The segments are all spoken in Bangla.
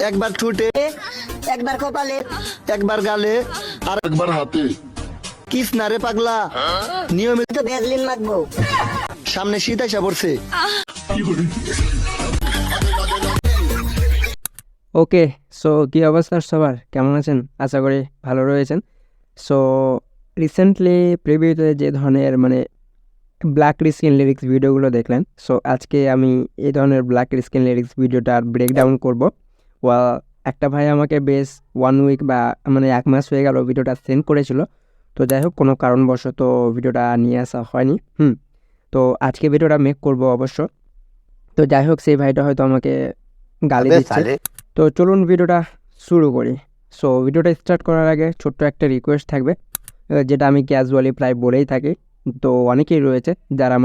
একবার ঠোঁটে, একবার কপালে, একবার গালে, আর একবার হাতে। কিস না রে পাগলা। নিয়মিত তো ভ্যাসলিন মাখবো। সামনে শীত আইসা পড়ছে। ওকে, সো কী অবস্থা সবার, কেমন আছেন? আশা করি ভালো রয়েছেন। সো রিসেন্টলি প্রিভিউতে যে ধরনের ব্ল্যাক স্ক্রিন লিরিক্স ভিডিওগুলো দেখলেন, সো আজকে আমি এই ধরনের ব্ল্যাক স্ক্রিন লিরিক্স ভিডিওটার ব্রেকডাউন করব। একটা ভাই আমাকে বেশ 1 উইক বা 1 মাস হয়ে গেল ভিডিওটা সেন্ড করেছিল। তো যাই হোক, কোনো কারণবশত ভিডিওটা নিয়ে আসা হয়নি। তো আজকে ভিডিওটা মেক করব অবশ্য। তো যাই হোক, সেই ভাইটা হয়তো আমাকে গালি দিচ্ছে। তো চলুন ভিডিওটা শুরু করি। সো ভিডিওটা স্টার্ট করার আগে ছোট্ট একটা রিকোয়েস্ট থাকবে, যেটা আমি ক্যাজুয়ালি প্রায় বলেই থাকি। তো অনেকেই রয়েছে যারা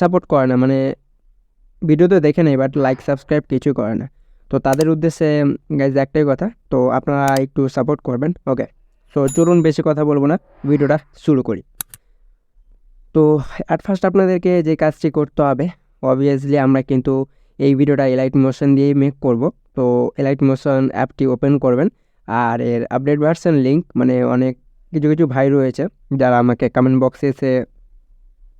সাপোর্ট করে না, ভিডিও তো দেখে নেই, বাট লাইক সাবস্ক্রাইব কিছু করে না। তো তাদের উদ্দেশ্যে গাইজ একটাই কথা, তো আপনারা একটু সাপোর্ট করবেন। ওকে, সো চলুন বেশি কথা বলবো না, ভিডিওটা শুরু করি। তো অ্যাট ফার্স্ট আপনাদেরকে যে কাজটি করতে হবে, অবভিয়াসলি আমরা কিন্তু এই ভিডিওটা এলাইট মোশন দিয়েই মেক করব। তো এলাইট মোশন অ্যাপটি ওপেন করবেন, আর এর আপডেট ভার্সন লিঙ্ক অনেক কিছু ভাই রয়েছে যারা আমাকে কমেন্ট বক্সে এসে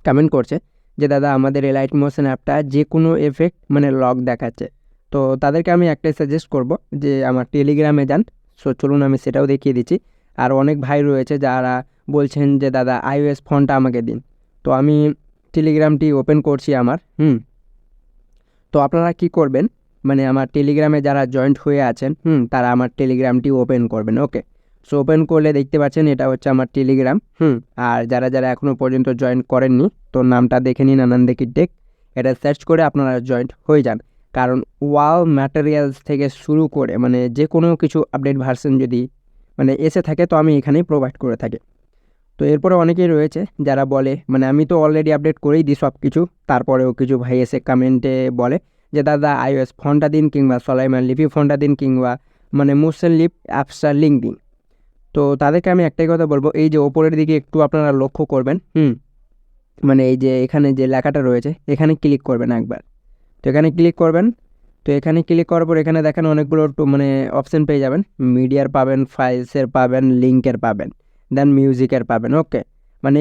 কমেন্ট করছে যে দাদা আমাদের এলাইট মোশন অ্যাপটা যে কোনো এফেক্ট লক দেখাচ্ছে। তো তাদেরকে আমি একটাই সাজেস্ট করব যে আমার টেলিগ্রামে যান। সো চলুন আমি সেটাও দেখিয়ে দিচ্ছি। আর অনেক ভাই রয়েছে যারা বলছেন যে দাদা iOS ফোনটা আমাকে দিন। তো আমি টেলিগ্রামটি ওপেন করছি আমার। তো আপনারা কি করবেন, আমার টেলিগ্রামে যারা জয়েন্ট হয়ে আছেন তারা আমার টেলিগ্রামটি ওপেন করবেন। ওকে, সো ওপেন করলে দেখতে পাচ্ছেন এটা হচ্ছে আমার টেলিগ্রাম। আর যারা যারা এখনও পর্যন্ত জয়েন করেননি, তো নামটা দেখে নিন, আনন্দিকি টেক। এটা সার্চ করে আপনারা জয়েন্ট হয়ে যান, কারণ ওয়াল ম্যাটেরিয়ালস থেকে শুরু করে যে কোনো কিছু আপডেট ভার্সন যদি এসে থাকে, তো আমি এখানেই প্রোভাইড করে থাকি। তো এরপরে অনেকেই রয়েছে যারা বলে আমি তো অলরেডি আপডেট করেই দিই সব কিছু, তারপরেও কিছু ভাই এসে কমেন্টে বলে যে দাদা iOS ফোনটা দিন, কিংবা সলাইমান লিপি ফোনটা দিন, কিংবা মোশন লিপ অ্যাপসটার লিঙ্ক দিন। তো তাদেরকে আমি একটাই কথা বলবো, এই যে ওপরের দিকে একটু আপনারা লক্ষ্য করবেন, এই যে এখানে যে লেখাটা রয়েছে এখানে ক্লিক করবেন একবার। তো এখানে ক্লিক করবেন। তো এখানে ক্লিক করার পর এখানে দেখেন অনেকগুলো অপশান পেয়ে যাবেন। মিডিয়ার পাবেন, ফাইলসের পাবেন, লিঙ্কের পাবেন, দেন মিউজিকের পাবেন। ওকে,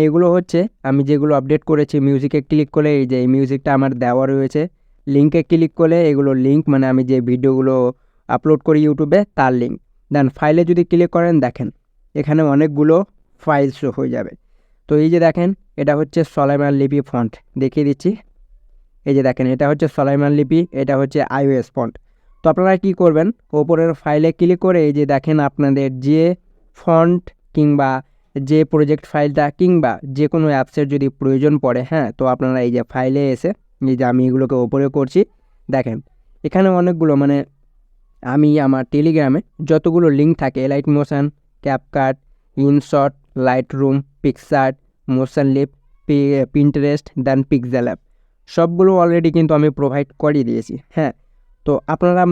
এগুলো হচ্ছে আমি যেগুলো আপডেট করেছি। মিউজিকে ক্লিক করলে এই যে এই মিউজিকটা আমার দেওয়া রয়েছে। লিঙ্কে ক্লিক করলে এগুলো লিঙ্ক, আমি যে ভিডিওগুলো আপলোড করি ইউটিউবে তার লিঙ্ক। দেন ফাইলে যদি ক্লিক করেন, দেখেন এখানে অনেকগুলো ফাইল শো হয়ে যাবে। তো এই যে দেখেন এটা হচ্ছে সলাইমান লিপি ফন্ট, দেখিয়ে দিচ্ছি। এই যে দেখেন এটা হচ্ছে সলাইমান লিপি, এটা হচ্ছে iOS ফন্ট। তো আপনারা কি করবেন, ওপরের ফাইলে ক্লিক করে এই যে দেখেন আপনাদের যে ফন্ট কিংবা যে প্রজেক্ট ফাইলটা কিংবা যে কোনো অ্যাপসের যদি প্রয়োজন পড়ে, তো আপনারা এই যে ফাইলে এসে এই যে আমি এগুলোকে ওপরে করছি, দেখেন এখানে অনেকগুলো আমি আমার টেলিগ্রামে যতগুলো লিঙ্ক থাকে, Alight Motion, CapCut, InShot, Lightroom, PicsArt, Motion Leap, Pinterest, then Pixel app, সবগুলো অলরেডি কিন্তু আমি প্রোভাইড করিয়ে দিয়েছি। তো আপনারা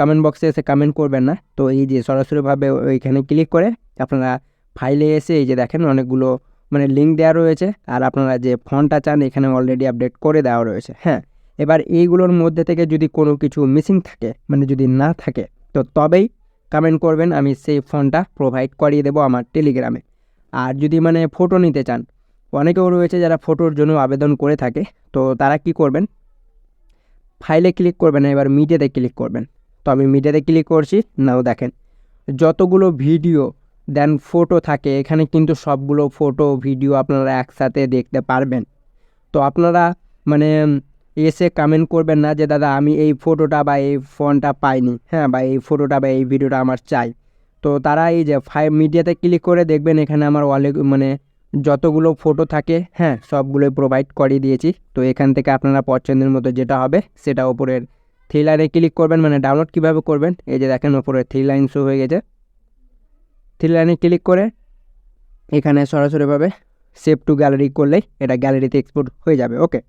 কমেন্ট বক্সে এসে কমেন্ট করবেন না। তো এই যে সরাসরিভাবে ওইখানে ক্লিক করে আপনারা ফাইলে এসে এই যে দেখেন অনেকগুলো লিঙ্ক দেওয়া রয়েছে, আর আপনারা যে ফন্টটা চান এখানে অলরেডি আপডেট করে দেওয়া রয়েছে। এবার এইগুলোর মধ্যে থেকে যদি কোনো কিছু মিসিং থাকে, যদি না থাকে, তো তবেই কমেন্ট করবেন, আমি সেই ফন্টটা প্রোভাইড করিয়ে দেবো আমার টেলিগ্রামে। আর যদি ফটো নিতে চান, অনেকেও রয়েছে যারা ফটোর জন্য আবেদন করে থাকে, তো তারা কি করবেন, ফাইলে ক্লিক করবেন, এবার মিডিয়াতে ক্লিক করবেন। তো আমি মিডিয়াতে ক্লিক করছি। নাও দেখেন যতগুলো ভিডিও দেন ফটো থাকে এখানে কিন্তু সবগুলো ফটো ভিডিও আপনারা একসাথে দেখতে পারবেন। তো আপনারা এসে কমেন্ট করবেন না যে দাদা আমি এই ফটোটা বা এই ফোনটা পাইনি, বা এই ফটোটা বা এই ভিডিওটা আমার চাই। তো তারা এই যে মিডিয়াতে ক্লিক করে দেখবেন এখানে আমার যতগুলো ফটো থাকে সবগুলোই প্রোভাইড করিয়ে দিয়েছি। তো এখান থেকে আপনারা পছন্দের মতো যেটা হবে সেটা ওপরের 3 লাইনে ক্লিক করবেন। ডাউনলোড কীভাবে করবেন, এই যে দেখেন ওপরে 3 লাইন শো হয়ে গেছে। 3 লাইনে ক্লিক করে এখানে সরাসরিভাবে সেভ টু গ্যালারি করলেই এটা গ্যালারিতে এক্সপোর্ট হয়ে যাবে। ওকে,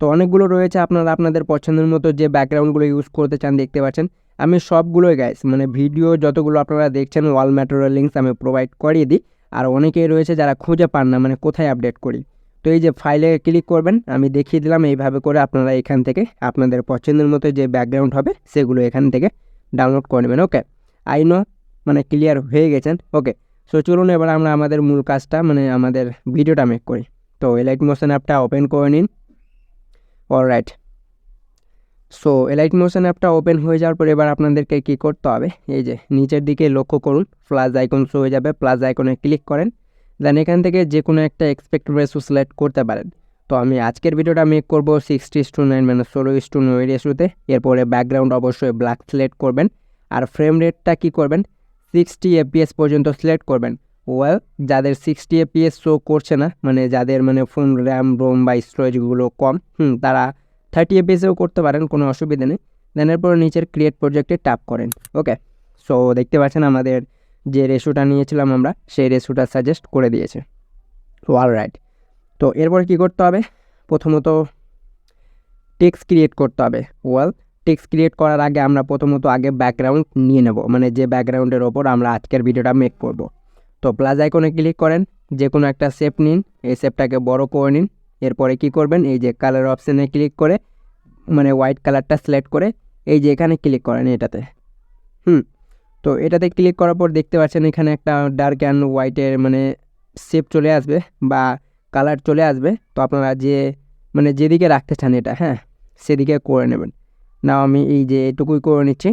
তো অনেকগুলো রয়েছে, আপনারা আপনাদের পছন্দের মতো যে ব্যাকগ্রাউন্ডগুলো ইউজ করতে চান দেখতে পাচ্ছেন। আমি সবগুলোই গাইস ভিডিও যতগুলো আপনারা দেখছেন ওয়াল ম্যাটেরিয়াল লিঙ্কস আমি প্রোভাইড করিয়ে দিই। আর অনেকেই রয়েছে যারা খুঁজে পান না কোথায় আপডেট করি। তো এই যে ফাইলে ক্লিক করবেন, আমি দেখিয়ে দিলাম এইভাবে করে আপনারা এখান থেকে আপনাদের পছন্দের মতো যে ব্যাকগ্রাউন্ড হবে সেগুলো এখান থেকে ডাউনলোড করে নেবেন। ওকে, আই নো মানে ক্লিয়ার হয়ে গেছেন। ওকে, সো চলুন এবার আমরা আমাদের মূল কাজটা মানে আমাদের ভিডিওটা মেক করি। তো এলাইট মোশন অ্যাপটা ওপেন করে নিন। অলরাইট, সো এলাইট মোশন অ্যাপটা ওপেন হয়ে যাওয়ার পর এবার আপনাদেরকে কী করতে হবে, এই যে নিচের দিকে লক্ষ্য করুন, প্লাস আইকন শো হয়ে যাবে, প্লাস আইকনে ক্লিক করেন। দেন এখান থেকে যে কোনো একটা এক্সপেক্ট রেশিও সিলেক্ট করতে পারেন। তো আমি আজকের ভিডিওটা মেক করব 60:9 মানে 16:9 রেশিওতে। এরপরে ব্যাকগ্রাউন্ড অবশ্যই ব্ল্যাক সিলেক্ট করবেন, আর ফ্রেম রেটটা কী করবেন 60 FPS পর্যন্ত সিলেক্ট করবেন। ওয়েল, যাদের 60 FPS শো করছে না, মানে যাদের মানে ফোন র্যাম রোম বা স্টোরেজগুলো কম, তারা 30 FPSও করতে পারেন, কোনো অসুবিধা নেই। দেন এরপর নিচের ক্রিয়েট প্রজেক্টে ট্যাপ করেন। ওকে, সো দেখতে পাচ্ছেন আমাদের যে রেশিওটা নিয়েছিলাম আমরা, সেই রেশিওটা সাজেস্ট করে দিয়েছে। অলরাইট, তো এরপর কী করতে হবে, প্রথমত টেক্সট ক্রিয়েট করতে হবে। ওয়েল, টেক্সট ক্রিয়েট করার আগে আমরা প্রথমত আগে ব্যাকগ্রাউন্ড নিয়ে নেব, মানে যে ব্যাকগ্রাউন্ডের ওপর আমরা আজকের ভিডিওটা মেক করব। তো প্লাস আইকনে ক্লিক করেন, যে কোনো একটা শেপ নিন, এই শেপটাকে বড় করে নিন। এরপরে কি করবেন, এই যে কালার অপশানে ক্লিক করে মানে হোয়াইট কালারটা সিলেক্ট করে এই যে এখানে ক্লিক করেন এটাতে। তো এটাতে ক্লিক করার পর দেখতে পাচ্ছেন এখানে একটা ডার্ক অ্যান্ড হোয়াইটের মানে শেপ চলে আসবে বা কালার চলে আসবে। তো আপনারা যে মানে যেদিকে রাখতে চান এটা, সেদিকে করে নেবেন। নাও আমি এই যে এটুকুই করে নিচ্ছি।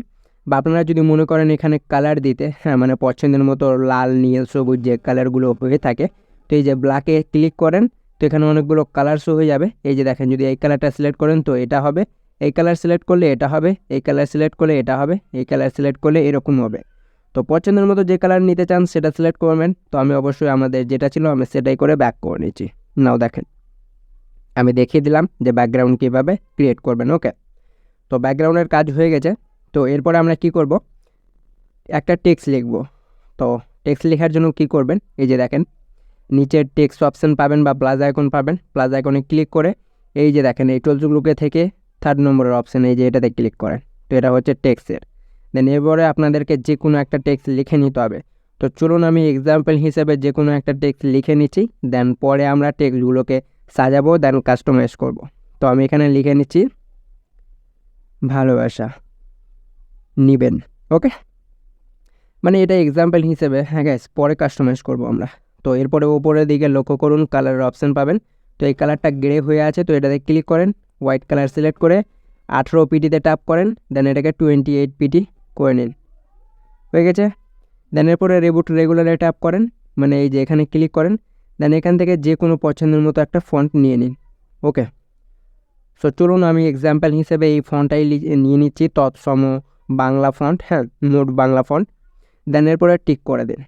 বা আপনারা যদি মনে করেন এখানে কালার দিতে, মানে পছন্দের মতো লাল নীল সবুজ যে কালারগুলো হয়ে থাকে, তো এই যে ব্ল্যাকে ক্লিক করেন, তো এখানে অনেকগুলো কালার শো হয়ে যাবে। এই যে দেখেন, যদি এই কালারটা সিলেক্ট করেন তো এটা হবে, এই কালার সিলেক্ট করলে এটা হবে, এই কালার সিলেক্ট করলে এটা হবে, এই কালার সিলেক্ট করলে এরকম হবে। তো পছন্দের মতো যে কালার নিতে চান সেটা সিলেক্ট করবেন। তো আমি অবশ্যই আমাদের যেটা ছিল আমি সেটাই করে ব্যাক করে নিচ্ছি। নাও দেখেন, আমি দেখিয়ে দিলাম যে ব্যাকগ্রাউন্ড কীভাবে ক্রিয়েট করবেন। ওকে, তো ব্যাকগ্রাউন্ডের কাজ হয়ে গেছে। তো এরপরে আমরা কি করব, একটা টেক্সট লিখব। তো টেক্সট লেখার জন্য কি করবেন, এই যে দেখেন নিচের টেক্সট অপশান পাবেন বা প্লাস আইকন পাবেন। প্লাস আইকনে ক্লিক করে এই যে দেখেন এই টুলসগুলোকে থেকে 3rd নম্বরের অপশান, এই যে এটাতে ক্লিক করেন। তো এটা হচ্ছে টেক্সটের। দেন এরপরে আপনাদেরকে যে কোনো একটা টেক্সট লিখে নিতে হবে। তো চলুন আমি এক্সাম্পল হিসেবে যে কোনো একটা টেক্সট লিখে নিচ্ছি। দেন পরে আমরা টেক্সটগুলোকে সাজাবো, দেন কাস্টমাইজ করব। তো আমি এখানে লিখে নিচ্ছি ভালোবাসা নিবেন। ওকে, মানে এটা এক্সাম্পল হিসেবে, গ্যাস পরে কাস্টমাইজ করব আমরা। তো এরপরে ওপরের দিকে লক্ষ্য করুন, কালারের অপশান পাবেন। তো এই কালারটা গ্রে হয়ে আছে, তো এটাতে ক্লিক করেন, হোয়াইট কালার সিলেক্ট করে 18 পিটিতে ট্যাপ করেন। দেন এটাকে 28 পিটি করে নিন, হয়ে গেছে। দেন এরপরে রিবুট রেগুলারে ট্যাপ করেন, মানে এই যে এখানে ক্লিক করেন। দেন এখান থেকে যে কোনো পছন্দের মতো একটা ফন্ট নিয়ে নিন। ওকে, সো চলুন আমি এক্সাম্পল হিসেবে এই ফন্টটাই নিয়ে নিচ্ছি, তৎসম Bangla font, Noto Bangla font. Then এরপরে টিক করে দিন।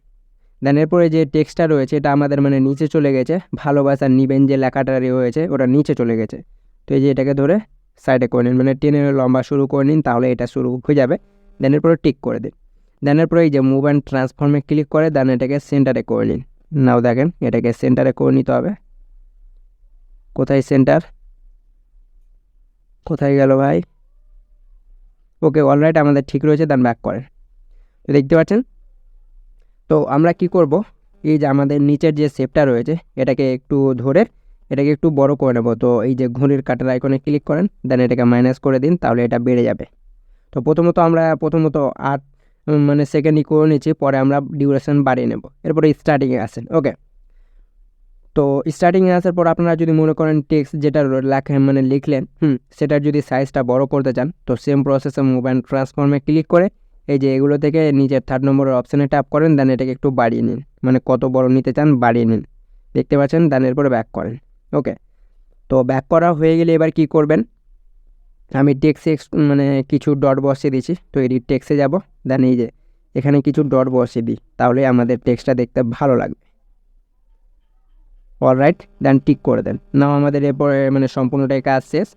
দেন এরপরে যে টেক্সটটা রয়েছে এটা আমাদের মানে নিচে চলে গেছে, ভালোবাসা নিবেন যে লেখাটা রয়েছে ওটা নিচে চলে গেছে। তো এই যে এটাকে ধরে সাইডে করে নিন, মানে টেনে লম্বা শুরু করে নিন, তাহলে এটা শুরু হয়ে যাবে। দেন এরপরে টিক করে দিন। দেন এরপরে এই যে মুভ অ্যান্ড ট্রান্সফর্মে ক্লিক করে দেন এটাকে সেন্টারে করে নিন। নাও দেখেন এটাকে সেন্টারে করে নিতে হবে। কোথায় সেন্টার, কোথায় গেল ভাই? ওকে, অলরাইট, আমাদের ঠিক রয়েছে। দেন ব্যাক করেন, দেখতে পাচ্ছেন। তো আমরা কি করব, এই যে আমাদের নিচের যে শেপটা রয়েছে এটাকে একটু ধরে এটাকে একটু বড় করে নেব। তো এই যে ঘড়ির কাঁটার আইকনে ক্লিক করেন, দেন এটাকে মাইনাস করে দিন, তাহলে এটা বেড়ে যাবে। তো প্রথমত 8 মানে সেকেন্ডই করে নিচ্ছি, পরে আমরা ডিউরেশন বাড়িয়ে নেব। এরপরে স্টার্টিংয়ে আসেন। ওকে, তো স্টার্টিংয়ে আসার পর আপনারা যদি মনে করেন টেক্সট যেটা লেখেন মানে লিখলেন, সেটার যদি সাইজটা বড় করতে চান, তো সেম প্রসেসে মুভ অ্যান্ড ট্রান্সফর্মে ক্লিক করে এই যে এগুলো থেকে নিচের 3rd নম্বরের অপশানে ট্যাপ করেন। দেন এটাকে একটু বাড়িয়ে নিন, মানে কত বড় নিতে চান বাড়িয়ে নিন, দেখতে পাচ্ছেন। দেন এরপরে ব্যাক করেন। ওকে, তো ব্যাক করা হয়ে গেলে এবার কি করবেন, আমি টেক্সে মানে কিছু ডট বসিয়ে দিচ্ছি। তো এডিট টেক্সে যাব, দেন এই যে এখানে কিছু ডট বসিয়ে দিই, তাহলে আমাদের টেক্সটটা দেখতে ভালো লাগবে। অলরাইট, দেন টিক করে দেন। নাও আমাদের এরপরে মানে সম্পূর্ণটাই কাজ শেষ।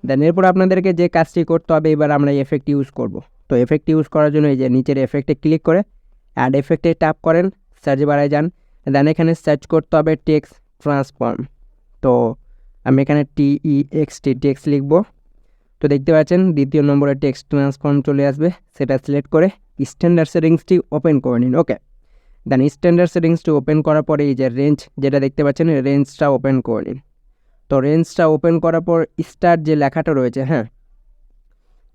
দেন এরপর আপনাদেরকে যে কাজটি করতে হবে, এবার আমরা এফেক্ট ইউজ করব। তো এফেক্ট ইউজ করার জন্য এই যে নিচের এফেক্টে ক্লিক করে অ্যাড এফেক্টে ট্যাপ করেন, সার্চ বারে যান। দেন এখানে সার্চ করতে হবে টেক্সট ট্রান্সফর্ম। তো আমি এখানে TEXT টেক্সট লিখব। তো দেখতে পাচ্ছেন 2য় নম্বরে টেক্সট ট্রান্সফর্ম চলে আসবে, সেটা সিলেক্ট করে স্ট্যান্ডার্ড সেটিংসটি ওপেন করে নিন। ওকে, দেন স্ট্যান্ডার্ড সেটিংসটি ওপেন করার পরে এই যে রেঞ্জ যেটা দেখতে পাচ্ছেন, রেঞ্জটা ওপেন করে নিন। তো রেঞ্জটা ওপেন করার পর স্টার যে লেখাটা রয়েছে,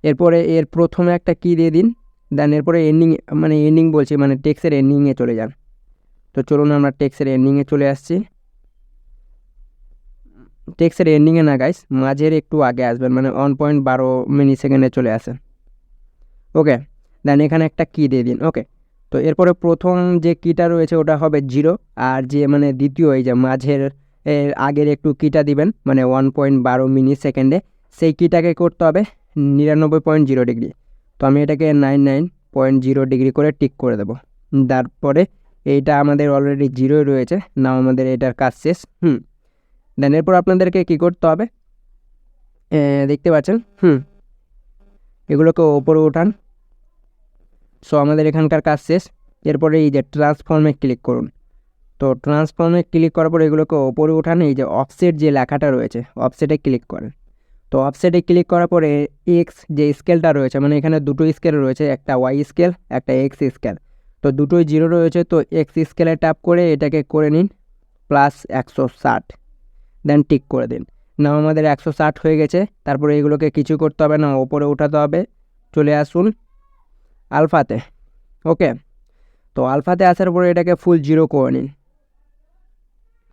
এরপরে এর প্রথমে একটা কি দিয়ে দিন, দেন এরপরে এন্ডিং মানে এন্ডিং বলছি মানে টেক্সের এন্ডিংয়ে চলে যান। তো চলুন আমরা টেক্সের এন্ডিংয়ে চলে আসছি। টেক্সের এন্ডিংয়ে না গাইস, মাঝের একটু আগে আসবেন, মানে 1.12 মিলি সেকেন্ডে চলে আসেন। ওকে, দেন এখানে একটা কি দিয়ে দিন। ওকে, তো এরপরে প্রথম যে কিটা রয়েছে ওটা হবে 0, আর যে মানে দ্বিতীয় এই যে মাঝের আগের একটু কিটা দিবেন মানে 1.12 মিলি সেকেন্ডে, সেই কিটাকে করতে হবে 99.0 ডিগ্রি। তো আমি এটাকে 99.0 ডিগ্রি করে টিক করে দেবো। তারপরে এইটা আমাদের অলরেডি 0 রয়েছে, না আমাদের এটার কাজ শেষ। দেন এরপর আপনাদেরকে কী করতে হবে, দেখতে পাচ্ছেন এগুলোকে ওপরে ওঠান। সো আমাদের এখানকার কাজ শেষ। এরপরে এই যে ট্রান্সফর্মে ক্লিক করুন। তো ট্রান্সফর্মে ক্লিক করার পর এগুলোকে ওপরে ওঠান, এই যে অফসেট যে লেখাটা রয়েছে অফসেটে ক্লিক করেন। তো অফসেটে ক্লিক করার পরে এক্স যে স্কেলটা রয়েছে, মানে এখানে দুটো স্কেল রয়েছে, একটা ওয়াই স্কেল একটা এক্স স্কেল, তো দুটোই 0 রয়েছে। তো এক্স স্কেলে ট্যাপ করে এটাকে করে নিন +160, দেন টিক করে দিন। না আমাদের 160 হয়ে গেছে। তারপরে এগুলোকে কিছু করতে হবে না, ওপরে উঠাতে হবে। চলে আসুন আলফাতে। ওকে, তো আলফাতে আসার পরে এটাকে ফুল 0 করে নিন,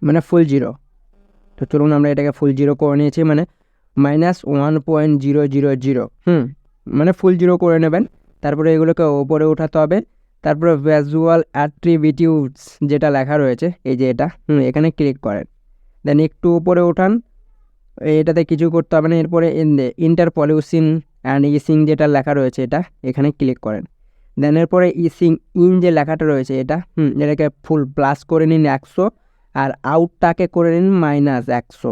মানে ফুল 0। তো চলুন আমরা এটাকে ফুল 0 করে নিয়েছি, মানে -1.000 মানে ফুল 0 করে নেবেন। তারপরে এগুলোকে ওপরে উঠাতে হবে। তারপরে ভিজুয়াল অ্যাট্রিবিউটস যেটা লেখা রয়েছে এই যে এটা, এখানে ক্লিক করেন। দেন একটু উপরে ওঠান, এটাতে কিছু করতে হবে না। এরপরে ইন্টারপলিউশন অ্যান্ড ইসিং যেটা লেখা রয়েছে এটা এখানে ক্লিক করেন। দেন এরপরে ইসিং ইন যে লেখাটা রয়েছে এটা এটাকে ফুল প্লাস করে নিন 100, আর আউটটাকে করে নিন -100।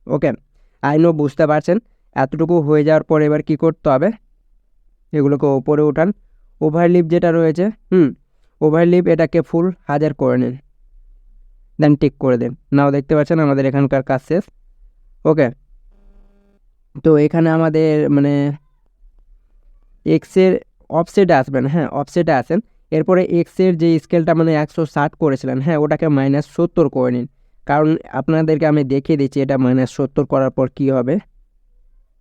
ওকে, আইনও বুঝতে পারছেন। এতটুকু হয়ে যাওয়ার পর এবার কি করতে হবে, এগুলোকে ওপরে উঠান। ওভারলিপ যেটা রয়েছে ওভারলিপ এটাকে ফুল 1000 করে নিন, দেন টিক করে দিন। নাও দেখতে পাচ্ছেন আমাদের এখানকার কাজ শেষ। ওকে, তো এখানে আমাদের মানে এক্সের অফসেটে আসবেন, অফসেটে আসেন। এরপরে এক্সের যে স্কেলটা মানে 160 করেছিলেন, ওটাকে -70 করে নিন। কারণ আপনাদেরকে আমি দেখিয়ে দিচ্ছি এটা -70 করার পর কি হবে।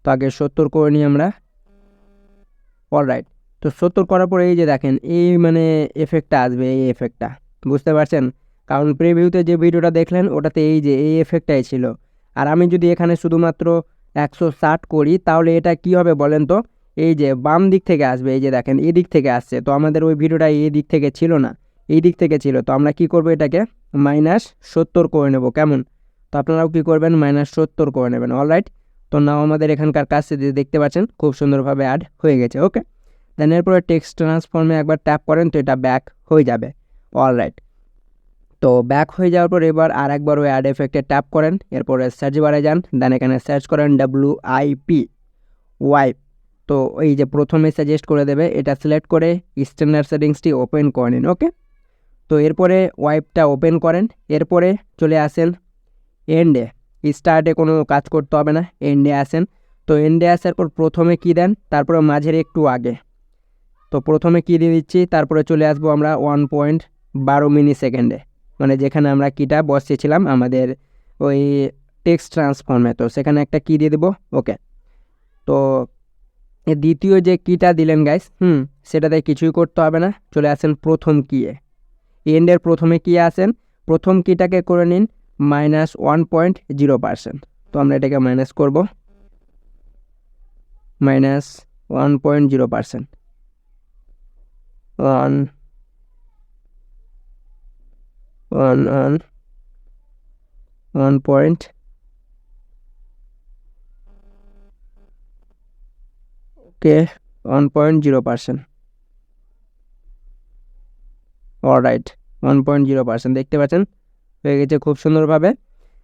তো আগে 70 করে নিই আমরা। অলরাইট, তো 70 করার পরে এই যে দেখেন এই মানে এফেক্টটা আসবে, এই এফেক্টটা বুঝতে পারছেন। কারণ প্রিভিউতে যে ভিডিওটা দেখলেন ওটাতে এই যে এই এফেক্টটাই ছিল। আর আমি যদি এখানে শুধুমাত্র 160 করি তাহলে এটা কি হবে বলেন তো, এই যে বাম দিক থেকে আসবে, এই যে দেখেন এই দিক থেকে আসছে। তো আমাদের ওই ভিডিওটা এই দিক থেকে ছিল না, এই দিক থেকে ছিল। তো আমরা কি করব, এটাকে -70 করে নেব, কেমন? তো আপনারাও কি করবেন, -70 করে নেবেন। অলরাইট, তো নাও আমাদের এখানকার কাজ দেখতে পাচ্ছেন খুব সুন্দরভাবে অ্যাড হয়ে গেছে। ওকে, দেন এরপরে টেক্সট ট্রান্সফর্মে একবার ট্যাপ করেন তো এটা ব্যাক হয়ে যাবে। অলরাইট, তো ব্যাক হয়ে যাওয়ার পর এবার আর একবার ওই অ্যাড এফেক্টে ট্যাপ করেন। এরপরে সার্চ বারে যান, দেন এখানে সার্চ করেন WIP ওয়াইপ। তো এই যে প্রথমে সাজেস্ট করে দেবে, এটা সিলেক্ট করে স্ট্যান্ডার্ড সেটিংসটি ওপেন করে নিন। ওকে, তো এরপরে ওয়াইপটা ওপেন করেন। এরপরে চলে আসেন এন্ডে। স্টার্টে কোনো কাজ করতে হবে না, এন্ডে আসেন। তো এন্ডে আসার পর প্রথমে কি দেন, তারপরে মাঝের একটু আগে। তো প্রথমে কি দিয়ে দিচ্ছি, তারপরে চলে আসবো আমরা 1.12 মিলি সেকেন্ডে, মানে যেখানে আমরা কিটা বসিয়েছিলাম আমাদের ওই টেক্সট ট্রান্সফর্মে, তো সেখানে একটা কি দিয়ে দেবো। ওকে, তো দ্বিতীয় যে কিটা দিলেন গাইস সেটাতে কিছুই করতে হবে না। চলে আসেন প্রথম কিয়ে, এন্ডের প্রথমে কি আসেন, প্রথম কিটাকে করে নিন -1.0%। তো আমরা এটাকে মাইনাস করব, -1.0%, 1 পয়েন্ট ওকে 1.0%। অলরাইট, 1.0% দেখতে পাচ্ছেন হয়ে গেছে খুব সুন্দরভাবে।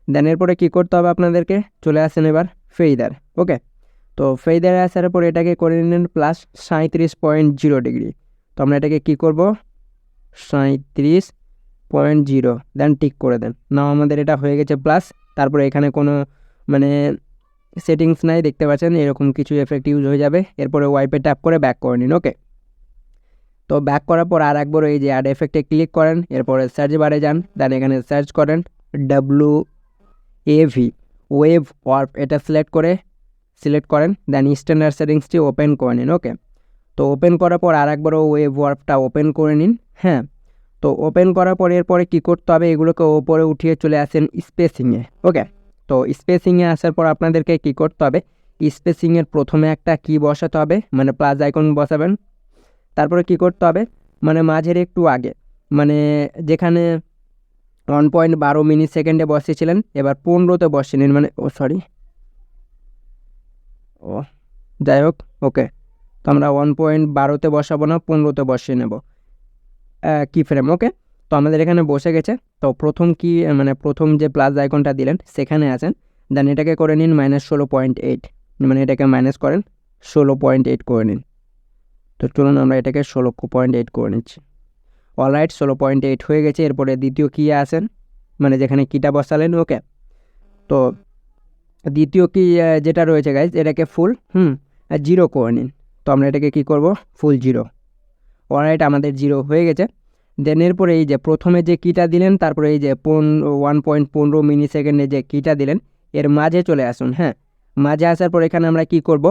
দেন এরপরে কী করতে হবে আপনাদেরকে, চলে আসেন এবার ফেদার। ওকে, তো ফেদারে আসার পর এটাকে করে নিন +37.0 ডিগ্রি। তো আমরা এটাকে কী করব, 37.0, দেন টিক করে দেন। নাও আমাদের এটা হয়ে গেছে প্লাস। তারপরে এখানে কোনো মানে সেটিংস নাই, দেখতে পাচ্ছেন এরকম কিছু এফেক্ট ইউজ হয়ে যাবে। এরপরে ওয়াইপে ট্যাপ করে ব্যাক করে নিন। ওকে, তো ব্যাক করার পর আর একবার এই যে অ্যাড এফেক্টে ক্লিক করেন। এরপরে সার্চ বারে যান, দেন এখানে সার্চ করেন WAV ওয়েভ ওয়ার্প, এটা সিলেক্ট করেন। দেন স্ট্যান্ডার্ড সেটিংসটি ওপেন করে নিন। ওকে, তো ওপেন করার পর আরেকবারও ওয়েব ওয়ার্পটা ওপেন করে নিন। হ্যাঁ, তো ওপেন করার পর এরপরে কী করতে হবে, এগুলোকে ওপরে উঠিয়ে চলে আসেন স্পেসিংয়ে। ওকে, তো স্পেসিংয়ে আসার পর আপনাদেরকে কী করতে হবে, স্পেসিংয়ের প্রথমে একটা কি বসাতে হবে, মানে প্লাস আইকন বসাবেন। তারপরে কি করতে হবে, মানে মাঝের একটু আগে, মানে যেখানে 1.12 মিলি সেকেন্ডে বসিয়েছিলেন এবার 15তে বসিয়ে নিন, মানে যাই হোক। ওকে, তো আমরা 1.12তে বসাবো না, 15তে বসিয়ে নেব কি ফ্রেম। ওকে, তো আমাদের এখানে বসে গেছে। তো প্রথম কি মানে প্রথম যে প্লাস আইকনটা দিলেন সেখানে আছেন, দেন এটাকে করে নিন -16.8, মানে এটাকে মাইনাস করেন 16.8 করে নিন। তো চলুন আমরা এটাকে 16.8 করে নিচ্ছি। অলরাইট, 16.8 হয়ে গেছে। এরপরে দ্বিতীয় কি আসেন, মানে যেখানে কিটা বসালেন। ওকে, তো দ্বিতীয় কি যেটা রয়েছে গাইজ, এটাকে ফুল 0 করে নিন। তো আমরা এটাকে কি করব, ফুল 0। অলরাইট, আমাদের 0 হয়ে গেছে। দেন এরপরে এই যে প্রথমে যে কিটা দিলেন, তারপরে এই যে 1.15 মিলি সেকেন্ডে যে কিটা দিলেন এর মাঝে চলে আসুন। হ্যাঁ, মাঝে আসার পর এখানে আমরা কি করব,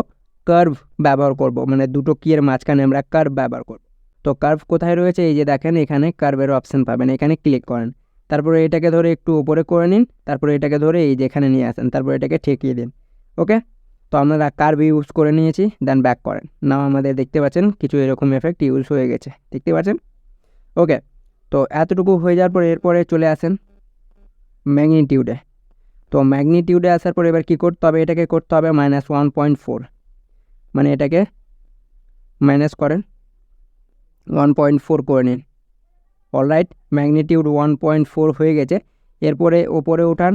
কার্ভ ব্যবহার করব, মানে দুটো কিয়ের মাঝখানে আমরা কার্ভ ব্যবহার করব। তো কার্ভ কোথায় রয়েছে, এই যে দেখেন এখানে কার্ভের অপশান পাবেন, এখানে ক্লিক করেন। তারপরে এটাকে ধরে একটু উপরে করে নিন, তারপরে এটাকে ধরে এই যে এখানে নিয়ে আসেন, তারপরে এটাকে ঠেকিয়ে দিন। ওকে, তো আমরা কার্ভ ইউজ করে নিয়েছি, দেন ব্যাক করেন। নাও আমাদের দেখতে পাচ্ছেন কিছু এরকম এফেক্ট ইউজ হয়ে গেছে, দেখতে পাচ্ছেন। ওকে, তো এতটুকু হয়ে যাওয়ার পর এরপরে চলে আসেন ম্যাগনিটিউডে। তো ম্যাগনিটিউডে আসার পর এবার কী করতে হবে, এটাকে করতে হবে -1.4, মানে এটাকে মাইনাস করেন 1.4 করে নিন। অলরাইট, ম্যাগনিটিউড 1.4 হয়ে গেছে। এরপরে ওপরে উঠান,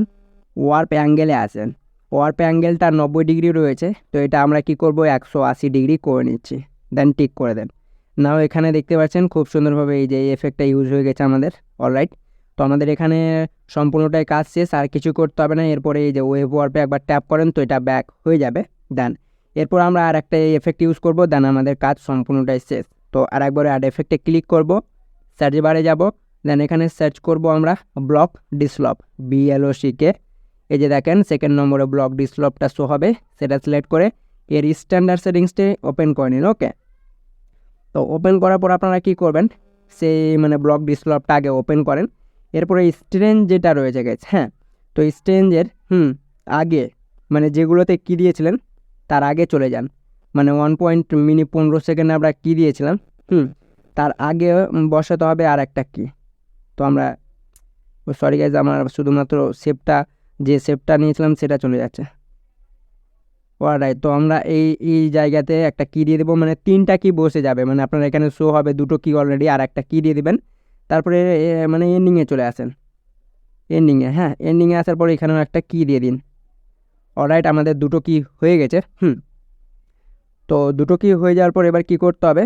ওয়ার্প অ্যাঙ্গেলে আসেন। ওয়ার্প অ্যাঙ্গেলটা 90 ডিগ্রি রয়েছে, তো এটা আমরা কি করব 180 ডিগ্রি করে নিচ্ছি, দেন টিক করে দেন। নাও এখানে দেখতে পাচ্ছেন খুব সুন্দরভাবে এই যে এই এফেক্টটা ইউজ হয়ে গেছে আমাদের। অলরাইট, তো আমাদের এখানে সম্পূর্ণটাই কাজ শেষ, আর কিছু করতে হবে না। এরপরে এই যে ওয়েব ওয়ার্পে একবার ট্যাপ করেন তো এটা ব্যাক হয়ে যাবে। দেন এরপর আমরা আর একটা এই এফেক্ট ইউজ করব, দেন আমাদের কাজ সম্পূর্ণটাই শেষ। তো আর একবারে অ্যাড এফেক্টে ক্লিক করব, সার্চ বারে যাব, দেন এখানে সার্চ করব আমরা ব্লক ডিসলপ, BLOCK। এই যে দেখেন সেকেন্ড নম্বরে ব্লক ডিসলপটা শো হবে, সেটা সিলেক্ট করে এর স্ট্যান্ডার্ড সেটিংসটি ওপেন করে নিন। ওকে, তো ওপেন করার পর আপনারা কি করবেন, সেই মানে ব্লক ডিসলপটা আগে ওপেন করেন। এরপরে স্ট্রেঞ্জ যেটা রয়েছে গেছে, হ্যাঁ, তো স্ট্রেঞ্জের আগে, মানে যেগুলোতে কি দিয়েছিলেন তার আগে চলে যান, মানে 1.15 সেকেন্ডে আমরা কি দিয়েছিলাম তার আগে বসাতে হবে আর একটা কি। তো আমরা সরি গাইজ, আমার শুধুমাত্র যে শেপটা নিয়েছিলাম সেটা চলে যাচ্ছে। অলরাইট, তো আমরা এই জায়গাতে একটা কি দিয়ে দেবো, মানে 3টা কি বসে যাবে, মানে আপনার এখানে শো হবে 2টো কি অলরেডি, আর একটা কি দিয়ে দেবেন। তারপরে মানে এন্ডিংয়ে চলে আসেন, এন্ডিংয়ে। হ্যাঁ, এন্ডিংয়ে আসার পরে এখানেও একটা কি দিয়ে দিন। অলরাইট, আমাদের 2টো কি হয়ে গেছে। তো 2টো কি হয়ে যাওয়ার পর এবার কি করতে হবে,